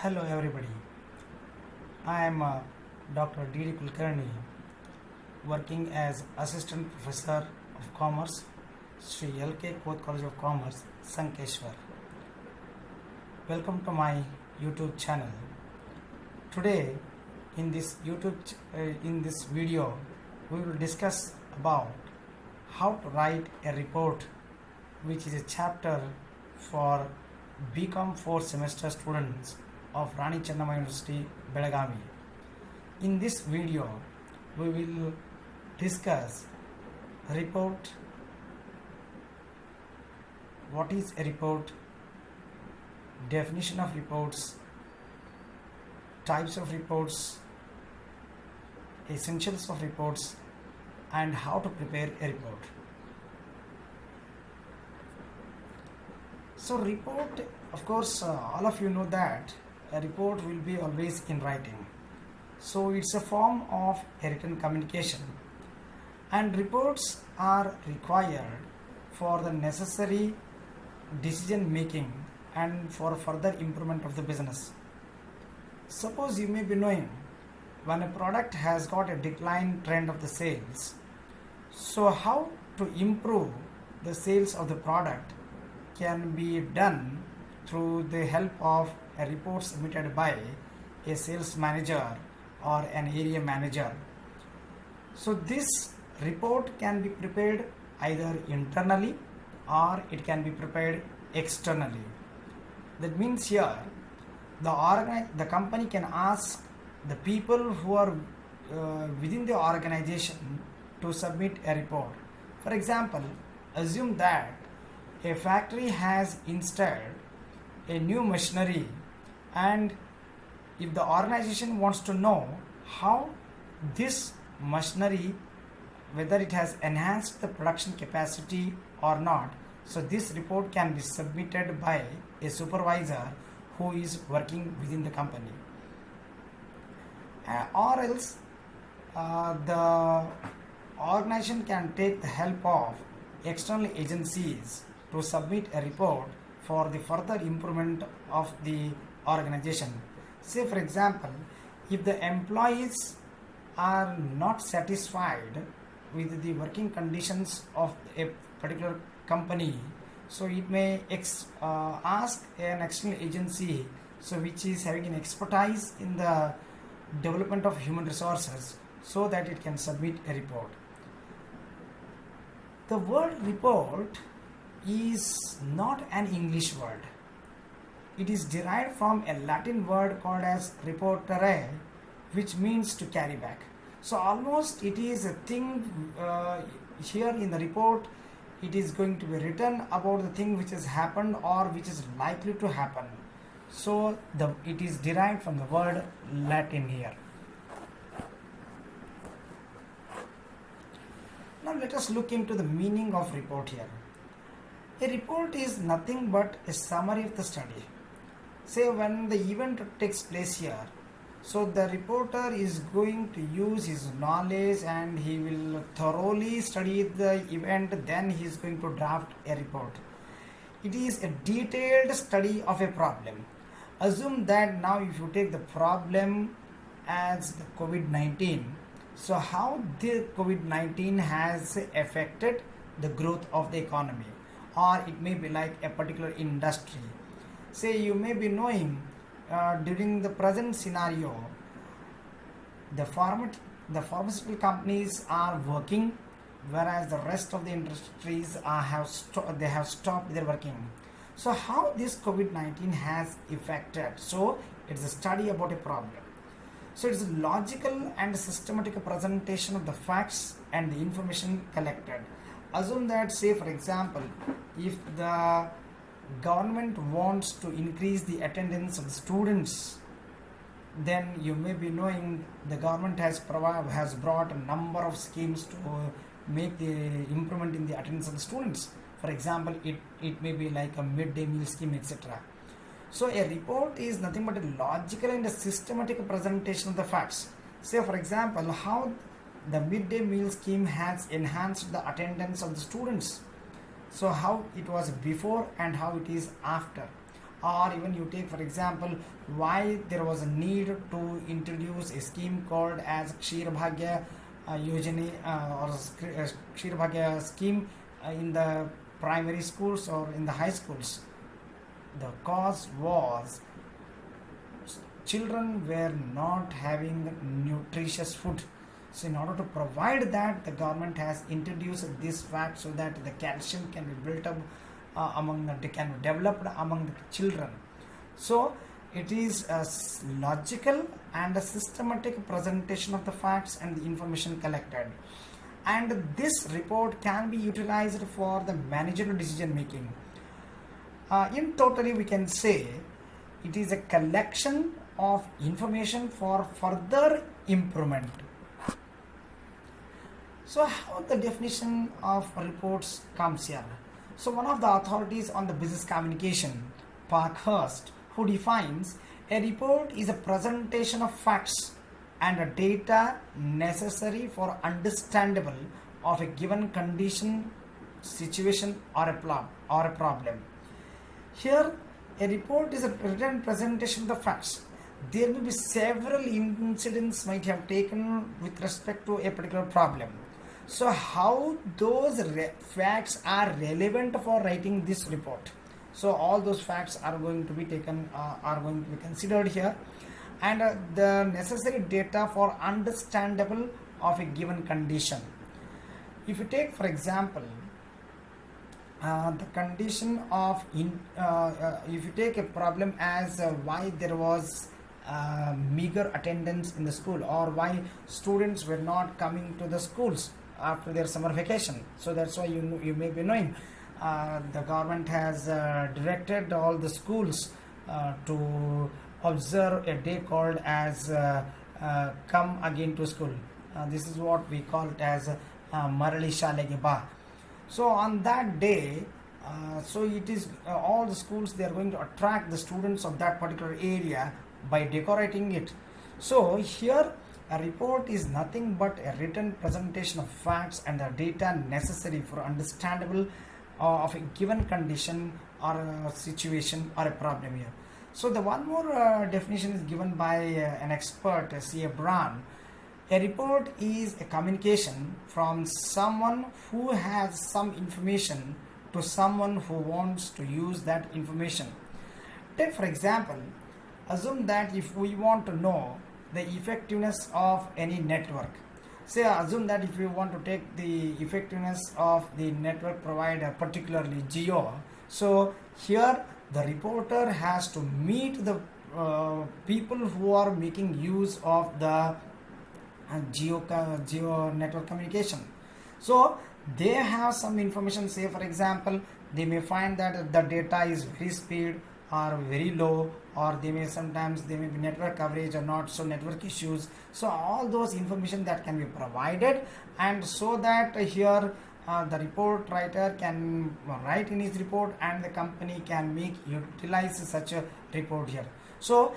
Hello everybody. I am Dr. D.D. Kulkarni, working as Assistant Professor of Commerce, Sri L.K. Koth College of Commerce, Sankeshwar. Welcome to my YouTube channel. Today, in this video, we will discuss about how to write a report, which is a chapter for BCom 4th semester students of Rani Chennamma University, Belagavi. In this video, we will discuss report, what is a report, definition of reports, types of reports, essentials of reports, and how to prepare a report. So report, of course, all of you know that a report will be always in writing. So it's a form of a written communication, and reports are required for the necessary decision making and for further improvement of the business. Suppose you may be knowing when a product has got a decline trend of the sales, so how to improve the sales of the product can be done through the help of a report submitted by a sales manager or an area manager. So this report can be prepared either internally or it can be prepared externally. That means here the company can ask the people who are within the organization to submit a report. For example, assume that a factory has installed a new machinery, and if the organization wants to know how this machinery, whether it has enhanced the production capacity or not, so this report can be submitted by a supervisor who is working within the company. Or else the organization can take the help of external agencies to submit a report for the further improvement of the organization. Say for example, if the employees are not satisfied with the working conditions of a particular company, so it may ask an external agency, so which is having an expertise in the development of human resources, so that it can submit a report. The word report is not an English word. It is derived from a Latin word called as reportere, which means to carry back. So almost it is a thing here in the report, it is going to be written about the thing which has happened or which is likely to happen. So it is derived from the word Latin here. Now let us look into the meaning of report here. A report is nothing but a summary of the study. Say when the event takes place here, so the reporter is going to use his knowledge and he will thoroughly study the event, then he is going to draft a report. It is a detailed study of a problem. Assume that now if you take the problem as the COVID-19, so how the COVID-19 has affected the growth of the economy, or it may be like a particular industry. Say you may be knowing during the present scenario, the pharmaceutical companies are working, whereas the rest of the industries have stopped their working. So how this COVID-19 has affected? So it's a study about a problem. So it's a logical and systematic presentation of the facts and the information collected. Assume that, say for example, if the government wants to increase the attendance of the students, then you may be knowing the government has brought a number of schemes to make the improvement in the attendance of the students. For example, it may be like a midday meal scheme, etc. So a report is nothing but a logical and a systematic presentation of the facts. Say for example, how the midday meal scheme has enhanced the attendance of the students. So how it was before and how it is after. or even you take for example why there was a need to introduce a scheme called as Kshir Bhagya Yojana or Kshir Bhagya scheme in the primary schools or in the high schools. The cause was children were not having nutritious food. So in order to provide that, the government has introduced this fact so that the calcium can be built up can be developed among the children. So it is a logical and a systematic presentation of the facts and the information collected. And this report can be utilized for the managerial decision making. In totally, we can say it is a collection of information for further improvement. So how the definition of reports comes here? So one of the authorities on the business communication, Parkhurst, who defines a report is a presentation of facts and a data necessary for understandable of a given condition, situation or a problem. Here a report is a written presentation of the facts. There will be several incidents might have taken with respect to a particular problem. So how those facts are relevant for writing this report? So all those facts are going to be taken, are going to be considered here, and the necessary data for understandable of a given condition. If you take for example the condition of if you take a problem as why there was meager attendance in the school, or why students were not coming to the schools after their summer vacation. So that's why you may be knowing the government has directed all the schools to observe a day called as come again to school. This is what we call it as Marali Shalege Ba. So on that day, so it is all the schools, they are going to attract the students of that particular area by decorating it. So here a report is nothing but a written presentation of facts and the data necessary for understandable of a given condition or a situation or a problem here. So the one more definition is given by an expert, C.A. Brown. A report is a communication from someone who has some information to someone who wants to use that information. Take for example, assume that if we want to know the effectiveness of any network, say assume that if you want to take the effectiveness of the network provider, particularly Jio, so here the reporter has to meet the people who are making use of the Jio network communication. So they have some information, say for example they may find that the data is very speed or very low, or they may be network coverage or not, so network issues. So all those information that can be provided, and so that here the report writer can write in his report and the company can utilize such a report here. So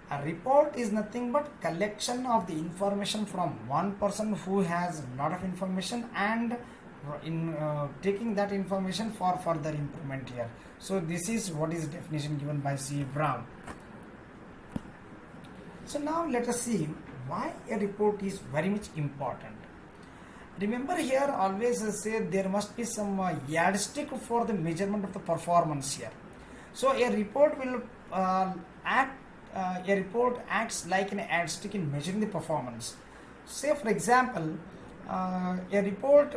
a report is nothing but collection of the information from one person who has a lot of information, and in taking that information for further improvement here. So this is what is the definition given by C. Brown. So now let us see why a report is very much important. Remember here always say there must be some yardstick for the measurement of the performance here. So a report will a report acts like an yardstick in measuring the performance. Say for example a report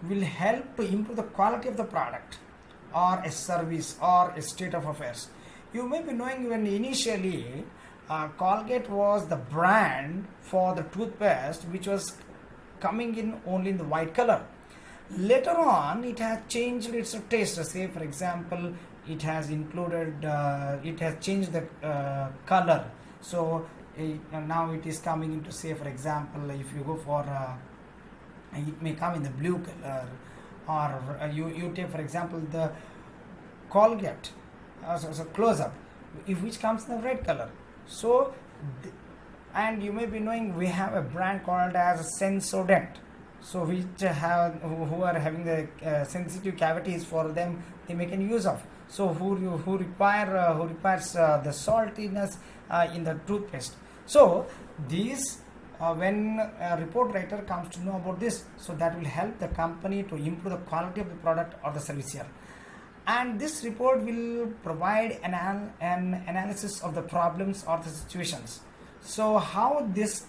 will help to improve the quality of the product or a service or a state of affairs. You may be knowing when initially Colgate was the brand for the toothpaste which was coming in only in the white color. Later on it has changed its taste. Say for example it has included it has changed the color. So now it is coming into, say for example if you go for it may come in the blue color, or you take for example the Colgate so close up, which comes in the red color. So and you may be knowing we have a brand called as Sensodent. so which have who are having the sensitive cavities, for them they make an use of. So who requires the saltiness in the toothpaste. So these when a report writer comes to know about this, so that will help the company to improve the quality of the product or the service here. And this report will provide an analysis of the problems or the situations. So how this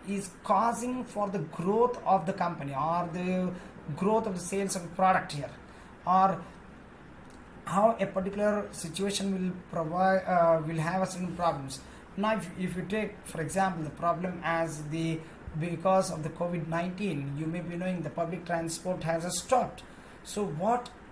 is causing for the growth of the company or the growth of the sales of the product here, or how a particular situation will provide will have a certain problems. Now if you take for example the problem as the because of the COVID-19, you may be knowing the public transport has stopped. So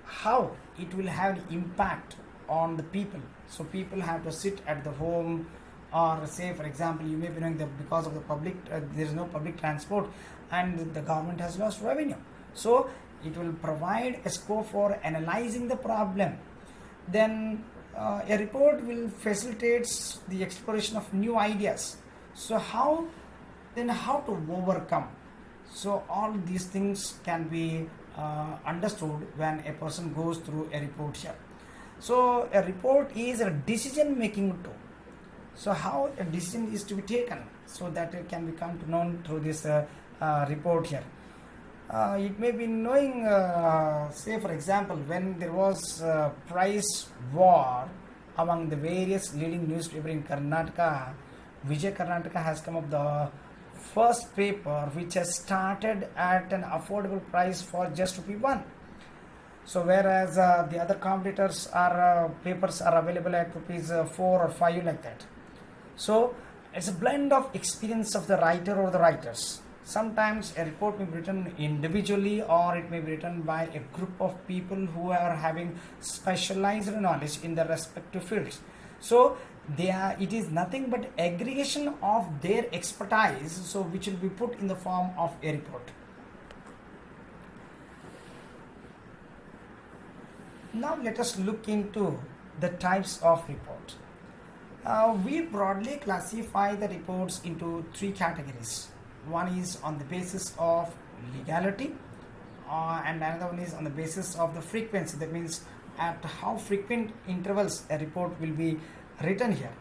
how it will have impact on the people. So people have to sit at the home, or say for example you may be knowing that because of the public there is no public transport and the government has lost revenue. So it will provide a scope for analyzing the problem. Then a report will facilitate the exploration of new ideas. So how to overcome. So all these things can be understood when a person goes through a report here. So a report is a decision making tool. So how a decision is to be taken, so that it can become known through this report here. It may be knowing, say for example, when there was price war among the various leading newspaper in Karnataka, Vijay Karnataka has come up the first paper which has started at an affordable price for just ₹1. So whereas the other competitors are papers are available at ₹4 or 5 like that. So it's a blend of experience of the writer or the writers. Sometimes a report may be written individually, or it may be written by a group of people who are having specialized knowledge in the respective fields. So it is nothing but aggregation of their expertise, so which will be put in the form of a report. Now let us look into the types of report. We broadly classify the reports into 3 categories. One is on the basis of legality, and another one is on the basis of the frequency. That means at how frequent intervals a report will be written here.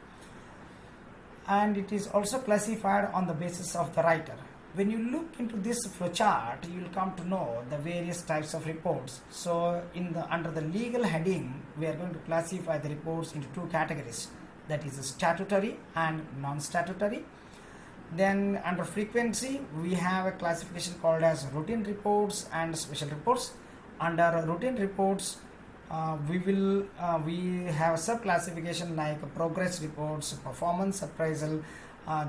And it is also classified on the basis of the writer. When you look into this flowchart, you will come to know the various types of reports. So under the legal heading, we are going to classify the reports into 2 categories. That is statutory and non-statutory. Then under frequency, we have a classification called as routine reports and special reports. Under routine reports, we have sub classification like progress reports, performance appraisal,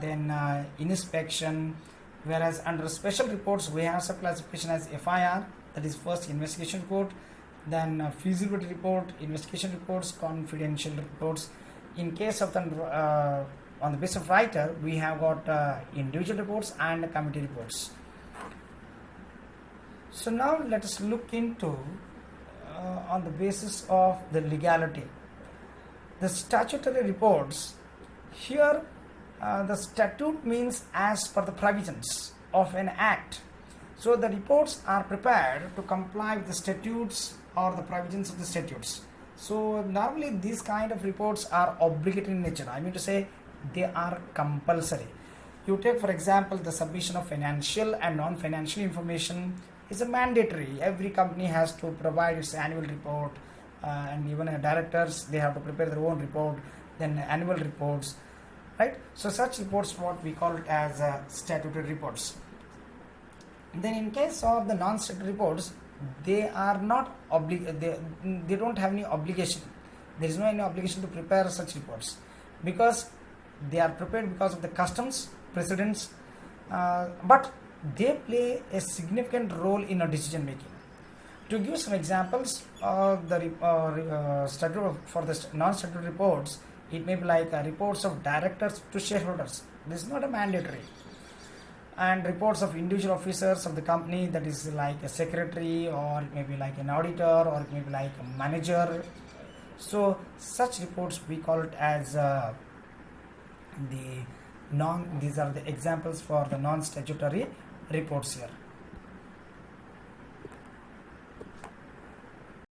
then inspection. Whereas under special reports, we have sub classification as FIR, that is first investigation report, then feasibility report, investigation reports, confidential reports. In case of the on the basis of writer, we have got individual reports and committee reports. So now let us look into on the basis of the legality. The statutory reports, here the statute means as per the provisions of an act. So the reports are prepared to comply with the statutes or the provisions of the statutes. So normally these kind of reports are obligatory in nature. I mean to say they are compulsory. You take for example the submission of financial and non-financial information is a mandatory. Every company has to provide its annual report, and even directors, they have to prepare their own report, then annual reports, right? So such reports what we call it as statutory reports. Then in case of the non-statutory reports, they are not they don't have any obligation. There is no any obligation to prepare such reports, because they are prepared because of the customs precedents, but they play a significant role in a decision making. To give some examples, statute for the non-statutory reports, it may be like reports of directors to shareholders. This is not a mandatory. And reports of individual officers of the company, that is like a secretary, or it may be like an auditor, or it may be like a manager. So such reports we call it as these are the examples for the non-statutory reports here.